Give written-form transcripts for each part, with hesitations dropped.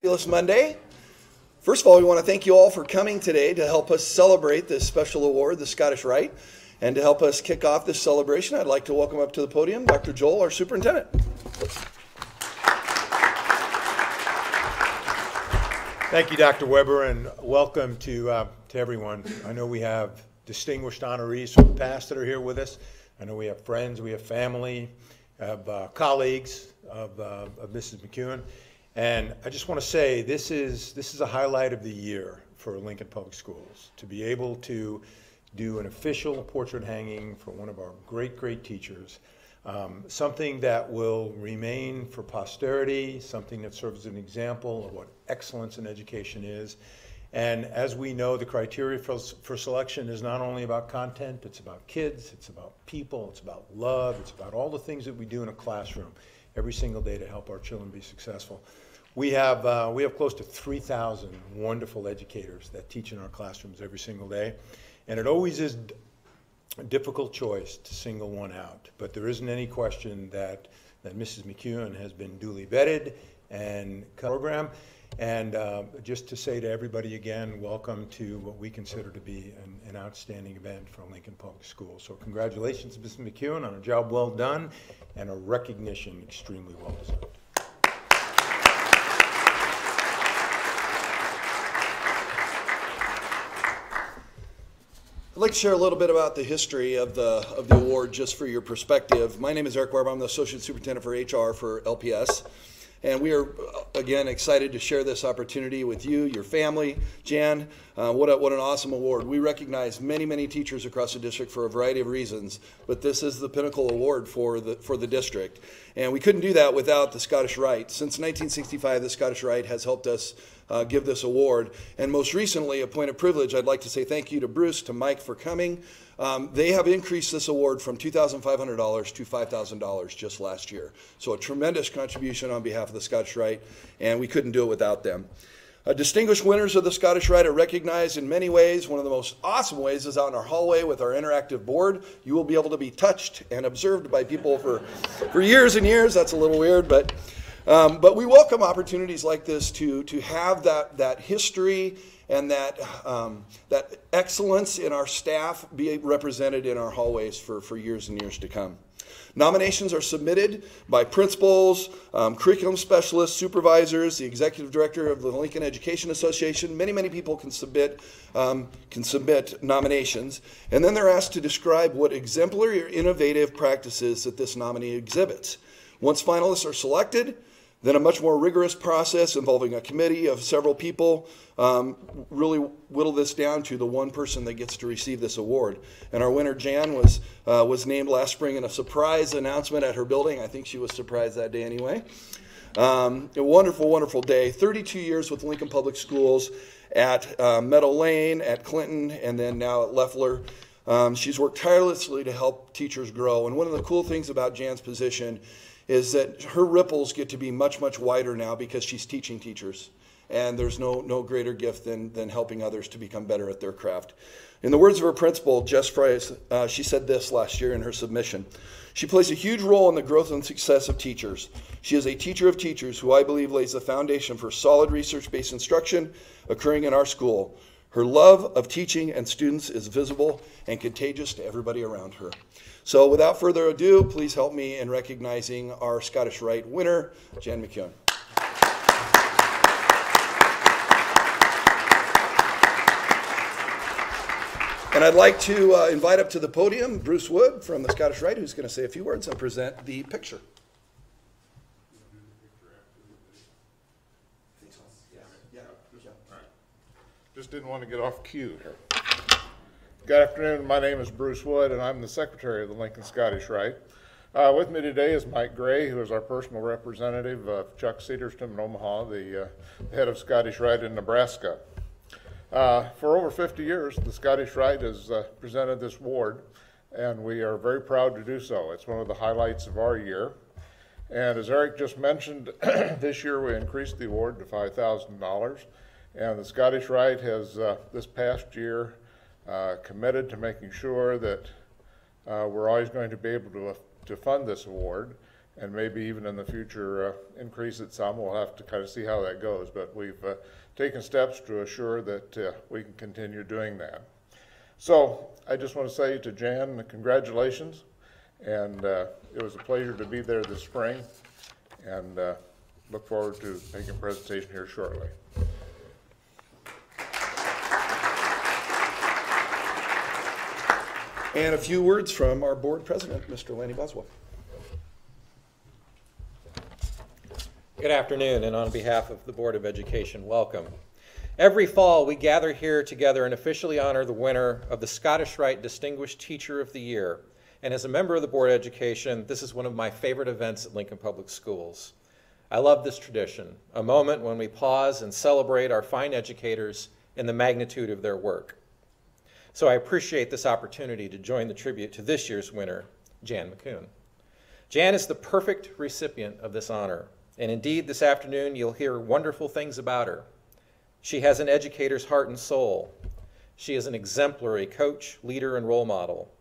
Fabulous Monday. First of all, we want to thank you all for coming today to help us celebrate this special award, the Scottish Rite. And to help us kick off this celebration, I'd like to welcome up to the podium Dr. Joel, our superintendent. Thank you, Dr. Weber, and welcome to everyone. I know we have distinguished honorees from the past that are here with us. I know we have friends, we have family, colleagues of Mrs. McKeown. And I just want to say this is a highlight of the year for Lincoln Public Schools, to be able to do an official portrait hanging for one of our great teachers, something that will remain for posterity, something that serves as an example of what excellence in education is. And as we know, the criteria for selection is not only about content, it's about kids, it's about people, it's about love, it's about all the things that we do in a classroom every single day to help our children be successful. We have close to 3,000 wonderful educators that teach in our classrooms every single day. And it always is a difficult choice to single one out. But there isn't any question that Mrs. McKeown has been duly vetted and program. And just to say to everybody again, welcome to what we consider to be an outstanding event for Lincoln Public Schools. So congratulations, Mrs. McKeown, on a job well done and a recognition extremely well deserved. I'd like to share a little bit about the history of the award just for your perspective. My name is Eric Weber. I'm the Associate Superintendent for HR for LPS. And we are, again, excited to share this opportunity with you, your family. Jan, what an awesome award. We recognize many teachers across the district for a variety of reasons, but this is the pinnacle award for the district. And we couldn't do that without the Scottish Rite. Since 1965, the Scottish Rite has helped us give this award. And most recently, a point of privilege, I'd like to say thank you to Bruce, to Mike for coming. They have increased this award from $2,500 to $5,000 just last year. So a tremendous contribution on behalf of the Scottish Rite, and we couldn't do it without them. Distinguished winners of the Scottish Rite are recognized in many ways. One of the most awesome ways is out in our hallway with our interactive board. You will be able to be touched and observed by people for years and years. That's a little weird, but we welcome opportunities like this to have that history and that excellence in our staff be represented in our hallways for years and years to come. Nominations are submitted by principals, curriculum specialists, supervisors, the executive director of the Lincoln Education Association. Many people can submit nominations, and then they're asked to describe what exemplary or innovative practices that this nominee exhibits. Once finalists are selected, then a much more rigorous process involving a committee of several people really whittle this down to the one person that gets to receive this award. And our winner, Jan, was named last spring in a surprise announcement at her building. I think she was surprised that day anyway. A wonderful day. 32 years with Lincoln Public Schools at Meadow Lane, at Clinton, and then now at Loeffler. She's worked tirelessly to help teachers grow. And one of the cool things about Jan's position is that her ripples get to be much wider now because she's teaching teachers. And there's no greater gift than helping others to become better at their craft. In the words of her principal, Jess Price, she said this last year in her submission. She plays a huge role in the growth and success of teachers. She is a teacher of teachers who I believe lays the foundation for solid research-based instruction occurring in our school. Her love of teaching and students is visible and contagious to everybody around her. So without further ado, please help me in recognizing our Scottish Rite winner, Jan McKeown. And I'd like to invite up to the podium Bruce Wood from the Scottish Rite, who's going to say a few words and present the picture. Just didn't want to get off cue here. Good afternoon. My name is Bruce Wood, and I'm the secretary of the Lincoln Scottish Rite. With me today is Mike Gray, who is our personal representative of Chuck Cedarstone in Omaha, the head of Scottish Rite in Nebraska. For over 50 years, the Scottish Rite has presented this award, and we are very proud to do so. It's one of the highlights of our year. And as Eric just mentioned, this year we increased the award to $5,000. And the Scottish Rite has, this past year, committed to making sure that we're always going to be able to fund this award. and maybe even in the future increase it some. We'll have to kind of see how that goes, but we've taken steps to assure that we can continue doing that. So I just want to say to Jan, congratulations, and it was a pleasure to be there this spring, and look forward to making a presentation here shortly. And a few words from our board president, Mr. Lanny Boswell. Good afternoon, and on behalf of the Board of Education, welcome. Every fall, we gather here together and officially honor the winner of the Scottish Rite Distinguished Teacher of the Year. And as a member of the Board of Education, this is one of my favorite events at Lincoln Public Schools. I love this tradition, a moment when we pause and celebrate our fine educators and the magnitude of their work. So I appreciate this opportunity to join the tribute to this year's winner, Jan McKeown. Jan is the perfect recipient of this honor, and indeed this afternoon you'll hear wonderful things about her. She has an educator's heart and soul. She is an exemplary coach, leader, and role model.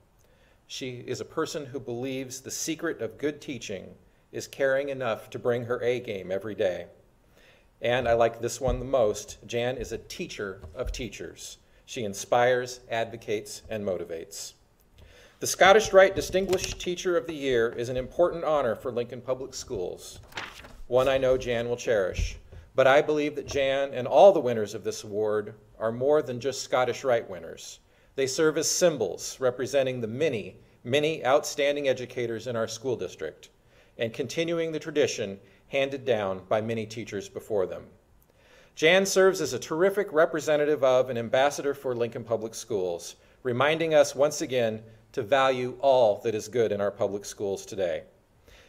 She is a person who believes the secret of good teaching is caring enough to bring her A game every day. And I like this one the most. Jan is a teacher of teachers. She inspires, advocates, and motivates. The Scottish Rite Distinguished Teacher of the Year is an important honor for Lincoln Public Schools, one I know Jan will cherish. But I believe that Jan and all the winners of this award are more than just Scottish Rite winners. They serve as symbols representing the many, many outstanding educators in our school district and continuing the tradition handed down by many teachers before them. Jan serves as a terrific representative of and ambassador for Lincoln Public Schools, reminding us once again to value all that is good in our public schools today.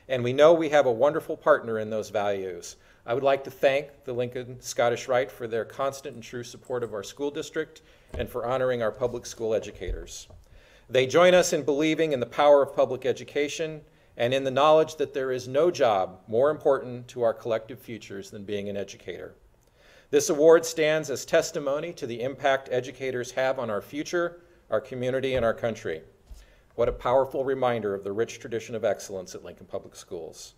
And we know we have a wonderful partner in those values. I would like to thank the Lincoln Scottish Rite for their constant and true support of our school district and for honoring our public school educators. They join us in believing in the power of public education and in the knowledge that there is no job more important to our collective futures than being an educator. This award stands as testimony to the impact educators have on our future, our community, and our country. What a powerful reminder of the rich tradition of excellence at Lincoln Public Schools.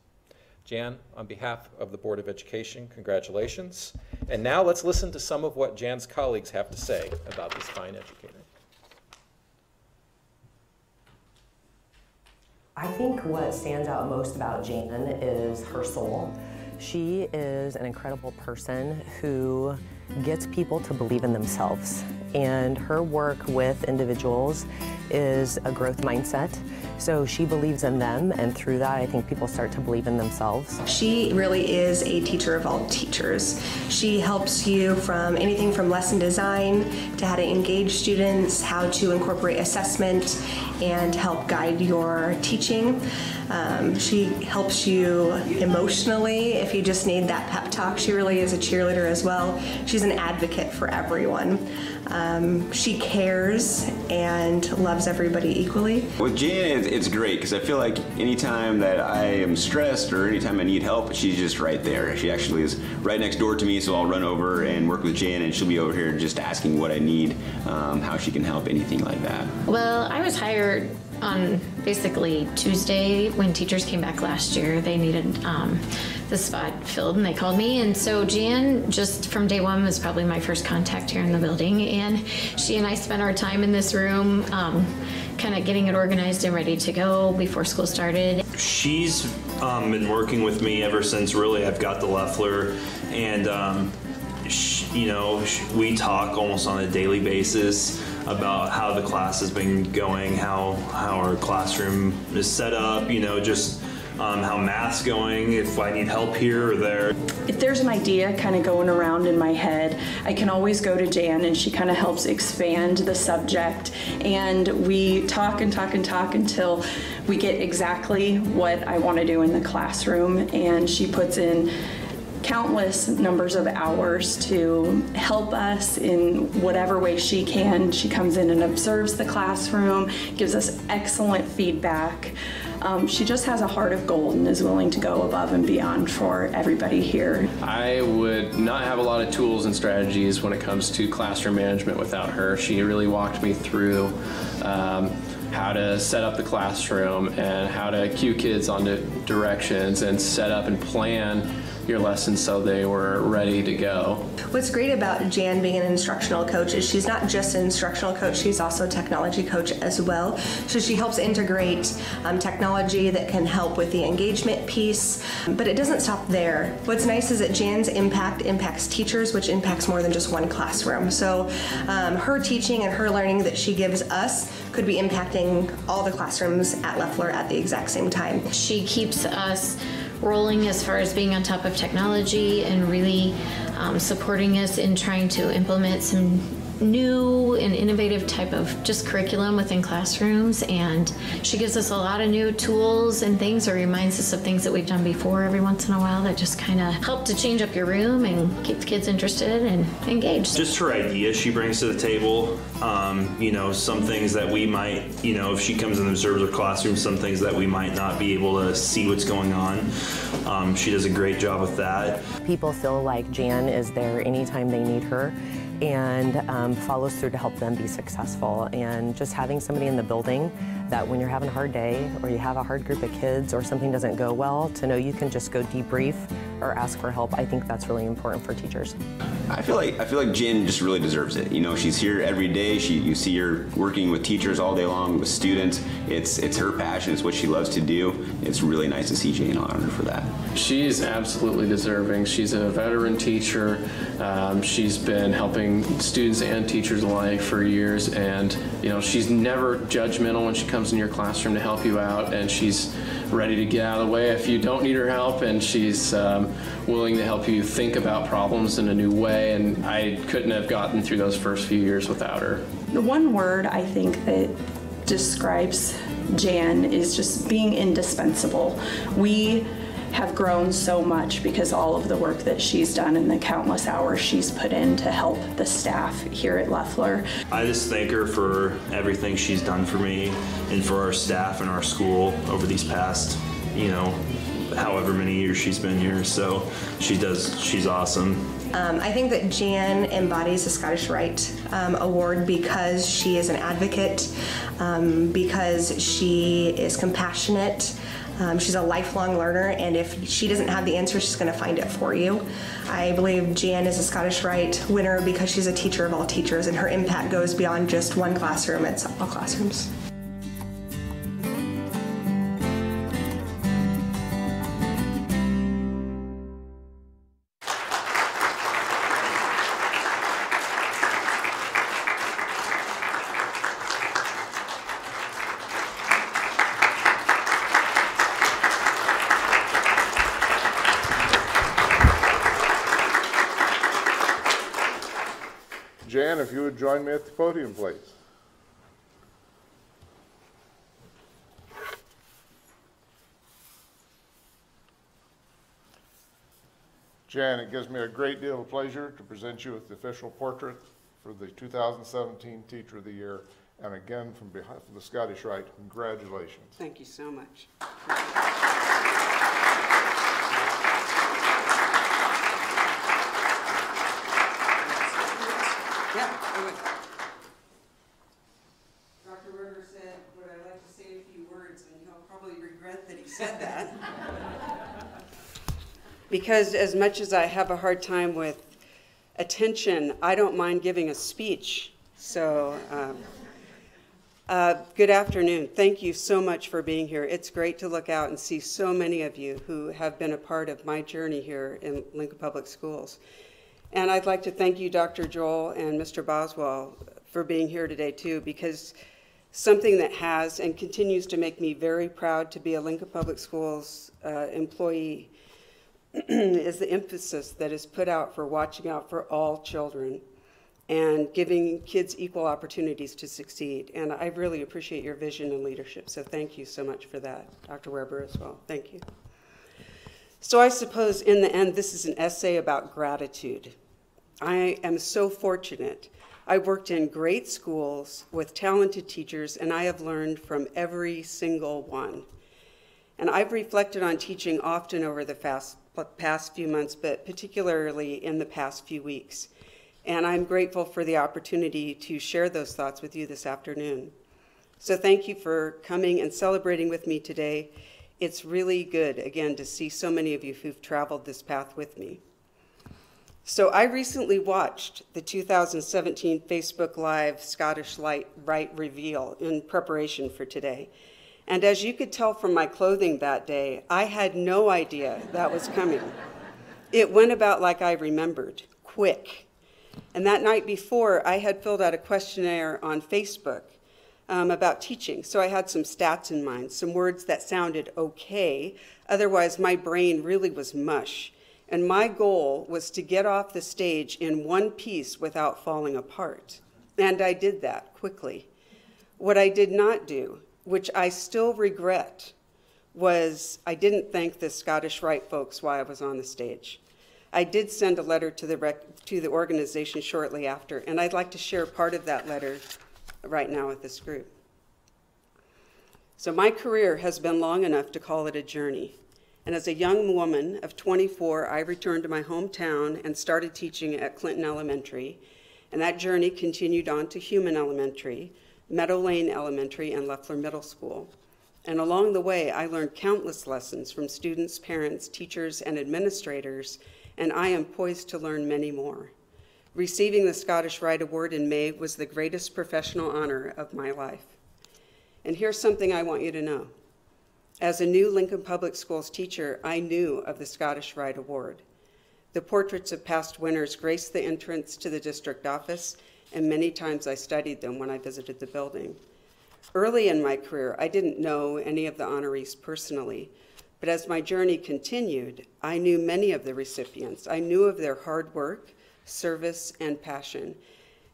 Jan, on behalf of the Board of Education, congratulations. And now let's listen to some of what Jan's colleagues have to say about this fine educator. I think what stands out most about Jan is her soul. She is an incredible person who gets people to believe in themselves, and her work with individuals is a growth mindset. So she believes in them, and through that I think people start to believe in themselves. She really is a teacher of all teachers. She helps you from anything from lesson design to how to engage students, how to incorporate assessment, and help guide your teaching. She helps you emotionally if you just need that pep talk. She really is a cheerleader as well. She's an advocate for everyone. She cares and loves everybody equally. With Jan, it's great because I feel like anytime that I am stressed or anytime I need help, she's just right there. She actually is right next door to me, so I'll run over and work with Jan, and she'll be over here just asking what I need, how she can help, anything like that. Well, I was hired on basically Tuesday when teachers came back last year. They needed the spot filled, and they called me. And so Jan, just from day one, was probably my first contact here in the building. And she and I spent our time in this room kind of getting it organized and ready to go before school started. She's been working with me ever since really I've got the Leffler, and we talk almost on a daily basis about how the class has been going, how our classroom is set up, just how math's going, if I need help here or there. If there's an idea kind of going around in my head, I can always go to Jan, and she kind of helps expand the subject, and we talk and talk and talk until we get exactly what I want to do in the classroom, and she puts in countless numbers of hours to help us in whatever way she can. She comes in and observes the classroom, gives us excellent feedback. She just has a heart of gold and is willing to go above and beyond for everybody here. I would not have a lot of tools and strategies when it comes to classroom management without her. She really walked me through how to set up the classroom and how to cue kids onto directions and set up and plan your lessons so they were ready to go. What's great about Jan being an instructional coach is she's not just an instructional coach, she's also a technology coach as well. So she helps integrate technology that can help with the engagement piece, but it doesn't stop there. What's nice is that Jan's impact impacts teachers, which impacts more than just one classroom. So her teaching and her learning that she gives us could be impacting all the classrooms at Loeffler at the exact same time. She keeps us rolling as far as being on top of technology and really supporting us in trying to implement some new and innovative type of just curriculum within classrooms. And she gives us a lot of new tools and things, or reminds us of things that we've done before every once in a while that just kind of help to change up your room and keep the kids interested and engaged. Just her ideas she brings to the table. You know, some things that we might, you know, if she comes and observes our classroom, some things that we might not be able to see what's going on. She does a great job with that. People feel like Jan is there anytime they need her, and follows through to help them be successful. And just having somebody in the building that when you're having a hard day or you have a hard group of kids or something doesn't go well, to know you can just go debrief or ask for help, I think that's really important for teachers. I feel like Jen just really deserves it. You know, she's here every day. You see her working with teachers all day long, with students. It's her passion. It's what she loves to do. It's really nice to see Jane honor her for that. She's absolutely deserving. She's a veteran teacher. She's been helping students and teachers alike for years, and you know, she's never judgmental when she comes in your classroom to help you out, and she's ready to get out of the way if you don't need her help, and she's willing to help you think about problems in a new way, and I couldn't have gotten through those first few years without her. The one word I think that describes Jan is just being indispensable. We have grown so much because all of the work that she's done and the countless hours she's put in to help the staff here at Loeffler. I just thank her for everything she's done for me and for our staff and our school over these past, you know, however many years she's been here. So she's awesome. I think that Jan embodies the Scottish Rite Award because she is an advocate, because she is compassionate. She's a lifelong learner, and if she doesn't have the answer, she's going to find it for you. I believe Jan is a Scottish Rite winner because she's a teacher of all teachers, and her impact goes beyond just one classroom, it's all classrooms. Jan, if you would join me at the podium, please. Jan, it gives me a great deal of pleasure to present you with the official portrait for the 2017 Teacher of the Year. And again, from behalf of the Scottish Rite, congratulations. Thank you so much. Dr. Weber said, would I like to say a few words, and he'll probably regret that he said that. Because as much as I have a hard time with attention, I don't mind giving a speech. So, good afternoon. Thank you so much for being here. It's great to look out and see so many of you who have been a part of my journey here in Lincoln Public Schools. And I'd like to thank you, Dr. Joel and Mr. Boswell, for being here today too, because something that has and continues to make me very proud to be a Lincoln Public Schools employee is the emphasis that is put out for watching out for all children and giving kids equal opportunities to succeed. And I really appreciate your vision and leadership. So thank you so much for that, Dr. Weber as well. Thank you. So I suppose in the end, this is an essay about gratitude. I am so fortunate. I worked in great schools with talented teachers, and I have learned from every single one. And I've reflected on teaching often over the past few months, but particularly in the past few weeks. And I'm grateful for the opportunity to share those thoughts with you this afternoon. So thank you for coming and celebrating with me today. It's really good, again, to see so many of you who've traveled this path with me. So I recently watched the 2017 Facebook Live Scottish Rite reveal in preparation for today. And as you could tell from my clothing that day, I had no idea that was coming. It went about like I remembered, quick. And that night before, I had filled out a questionnaire on Facebook about teaching. So I had some stats in mind, some words that sounded okay. Otherwise, my brain really was mush. And my goal was to get off the stage in one piece without falling apart. And I did that quickly. What I did not do, which I still regret, was I didn't thank the Scottish Rite folks while I was on the stage. I did send a letter to the organization shortly after, and I'd like to share part of that letter right now with this group. So my career has been long enough to call it a journey. And as a young woman of 24, I returned to my hometown and started teaching at Clinton Elementary. And that journey continued on to Human Elementary, Meadow Lane Elementary, and Leffler Middle School. And along the way, I learned countless lessons from students, parents, teachers, and administrators, and I am poised to learn many more. Receiving the Scottish Rite Award in May was the greatest professional honor of my life. And here's something I want you to know. As a new Lincoln Public Schools teacher, I knew of the Scottish Rite Award. The portraits of past winners graced the entrance to the district office, and many times I studied them when I visited the building. Early in my career, I didn't know any of the honorees personally, but as my journey continued, I knew many of the recipients. I knew of their hard work, service, and passion,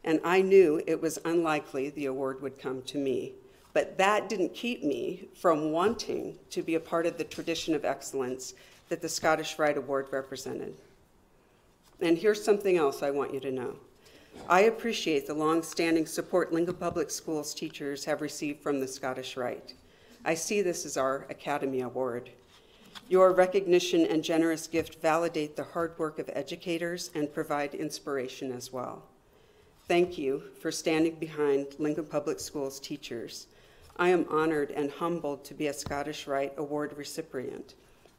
and I knew it was unlikely the award would come to me. But that didn't keep me from wanting to be a part of the tradition of excellence that the Scottish Rite Award represented. And here's something else I want you to know. I appreciate the long-standing support Lincoln Public Schools teachers have received from the Scottish Rite. I see this as our Academy Award. Your recognition and generous gift validate the hard work of educators and provide inspiration as well. Thank you for standing behind Lincoln Public Schools teachers. I am honored and humbled to be a Scottish Rite Award recipient.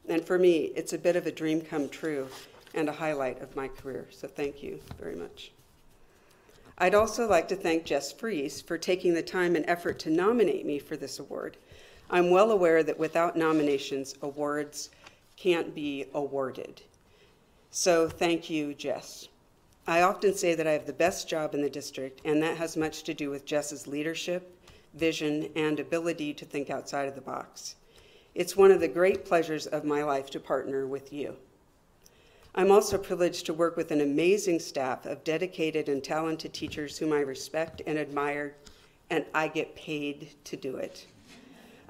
And for me, it's a bit of a dream come true and a highlight of my career, so thank you very much. I'd also like to thank Jess Fries for taking the time and effort to nominate me for this award. I'm well aware that without nominations, awards can't be awarded. So thank you, Jess. I often say that I have the best job in the district, and that has much to do with Jess's leadership, vision, and ability to think outside of the box. It's one of the great pleasures of my life to partner with you. I'm also privileged to work with an amazing staff of dedicated and talented teachers whom I respect and admire, and I get paid to do it.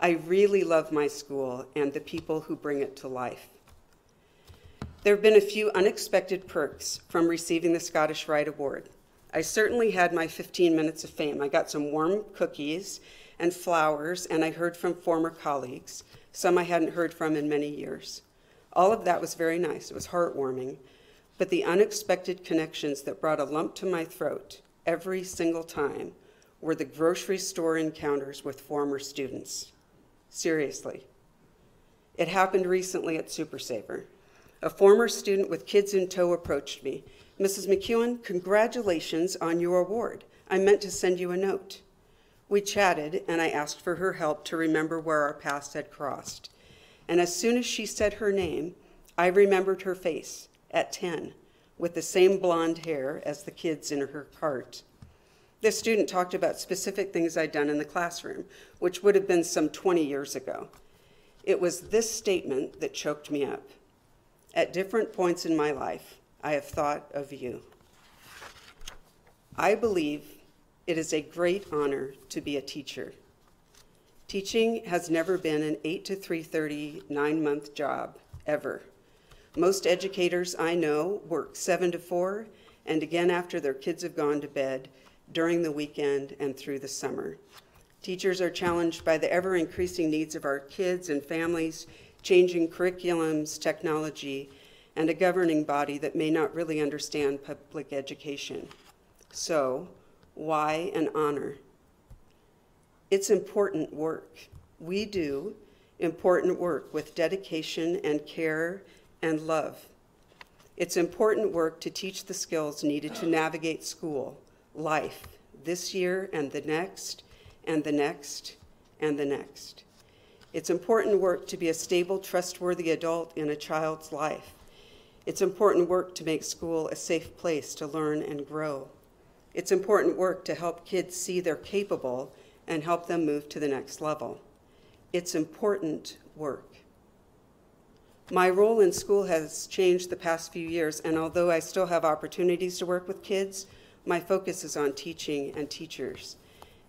I really love my school and the people who bring it to life. There have been a few unexpected perks from receiving the Scottish Rite Award. I certainly had my 15 minutes of fame. I got some warm cookies and flowers, and I heard from former colleagues, some I hadn't heard from in many years. All of that was very nice. It was heartwarming. But the unexpected connections that brought a lump to my throat every single time were the grocery store encounters with former students. Seriously. It happened recently at Super Saver. A former student with kids in tow approached me. Mrs. McKeown, congratulations on your award. I meant to send you a note. We chatted, and I asked for her help to remember where our paths had crossed. And as soon as she said her name, I remembered her face at 10, with the same blonde hair as the kids in her cart. This student talked about specific things I'd done in the classroom, which would have been some 20 years ago. It was this statement that choked me up. At different points in my life, I have thought of you. I believe it is a great honor to be a teacher. Teaching has never been an 8 to 3:30, 9-month job, ever. Most educators I know work 7 to 4, and again after their kids have gone to bed, during the weekend and through the summer. Teachers are challenged by the ever-increasing needs of our kids and families, changing curriculums, technology, and a governing body that may not really understand public education. So, why an honor? It's important work. We do important work with dedication and care and love. It's important work to teach the skills needed to navigate school, life, this year and the next, and the next, and the next. It's important work to be a stable, trustworthy adult in a child's life. It's important work to make school a safe place to learn and grow. It's important work to help kids see they're capable and help them move to the next level. It's important work. My role in school has changed the past few years, and although I still have opportunities to work with kids, my focus is on teaching and teachers.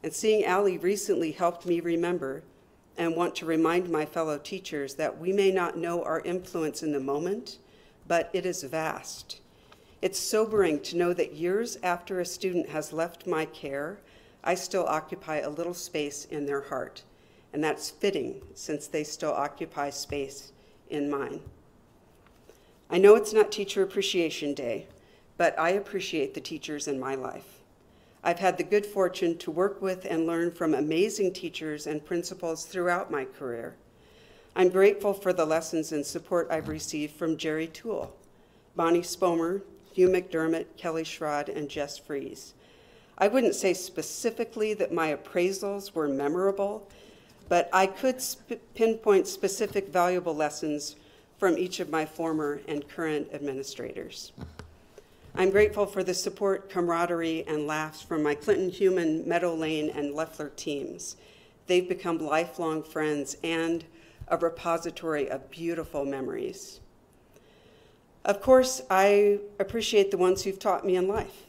And seeing Allie recently helped me remember and want to remind my fellow teachers that we may not know our influence in the moment, but it is vast. It's sobering to know that years after a student has left my care, I still occupy a little space in their heart. And that's fitting, since they still occupy space in mine. I know it's not Teacher Appreciation Day, but I appreciate the teachers in my life. I've had the good fortune to work with and learn from amazing teachers and principals throughout my career. I'm grateful for the lessons and support I've received from Jerry Toole, Bonnie Spomer, Hugh McDermott, Kelly Schrod, and Jess Fries. I wouldn't say specifically that my appraisals were memorable, but I could pinpoint specific valuable lessons from each of my former and current administrators. I'm grateful for the support, camaraderie, and laughs from my Clinton Human, Meadow Lane, and Leffler teams. They've become lifelong friends and a repository of beautiful memories. Of course, I appreciate the ones who've taught me in life.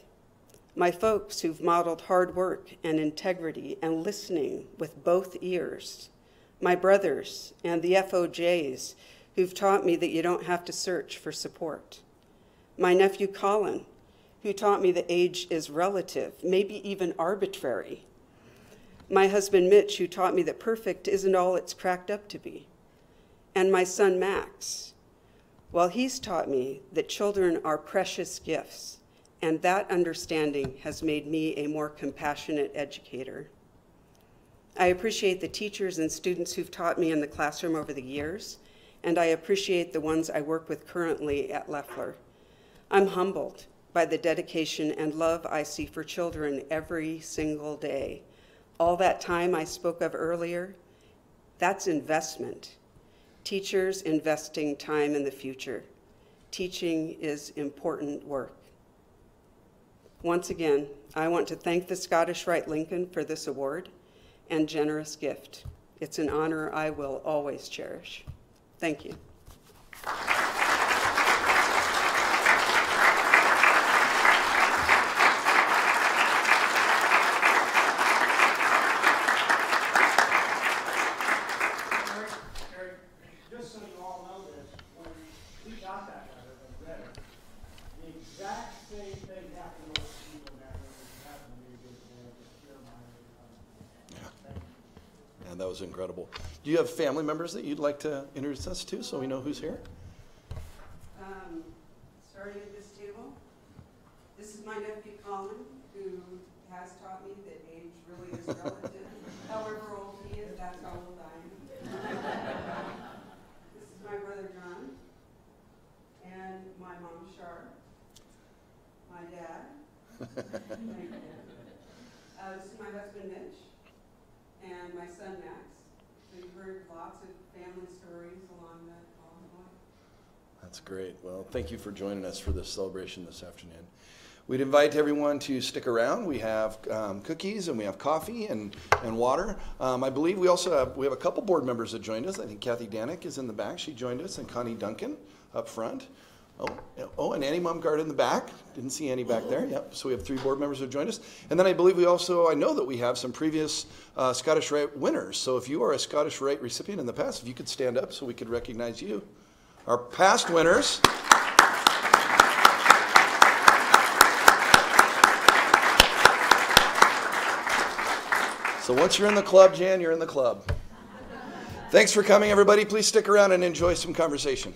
My folks who've modeled hard work and integrity and listening with both ears. My brothers and the FOJs who've taught me that you don't have to search for support. My nephew Colin, who taught me that age is relative, maybe even arbitrary. My husband Mitch, who taught me that perfect isn't all it's cracked up to be. And my son Max, well, he's taught me that children are precious gifts, and that understanding has made me a more compassionate educator. I appreciate the teachers and students who've taught me in the classroom over the years, and I appreciate the ones I work with currently at Leffler. I'm humbled by the dedication and love I see for children every single day. All that time I spoke of earlier, that's investment. Teachers investing time in the future. Teaching is important work. Once again, I want to thank the Scottish Rite Lincoln for this award and generous gift. It's an honor I will always cherish. Thank you. Just so you all know this, when we got that letter and read it, the exact same thing happened with people that happened to me today. Just share my And that was incredible. Do you have family members that you'd like to introduce us to so we know who's here? Starting at this table, this is my nephew Colin, who has taught me that age really is relative. However old he is, that's how old I am. This is my brother John, and my mom Char, my dad. This is my husband Mitch, and my son Max. So you've heard lots of family stories along the way. That's great. Well, thank you for joining us for this celebration this afternoon. We'd invite everyone to stick around. We have cookies and we have coffee and water. I believe we also have a couple board members that joined us. I think Kathy Danek is in the back. She joined us, and Connie Duncan up front. And Annie Mumgard in the back. Didn't see Annie back there. Yep. So we have 3 board members who joined us. And then I believe I know that we have some previous Scottish Rite winners. So if you are a Scottish Rite recipient in the past, if you could stand up so we could recognize you. Our past winners. So once you're in the club, Jan, you're in the club. Thanks for coming, everybody. Please stick around and enjoy some conversation.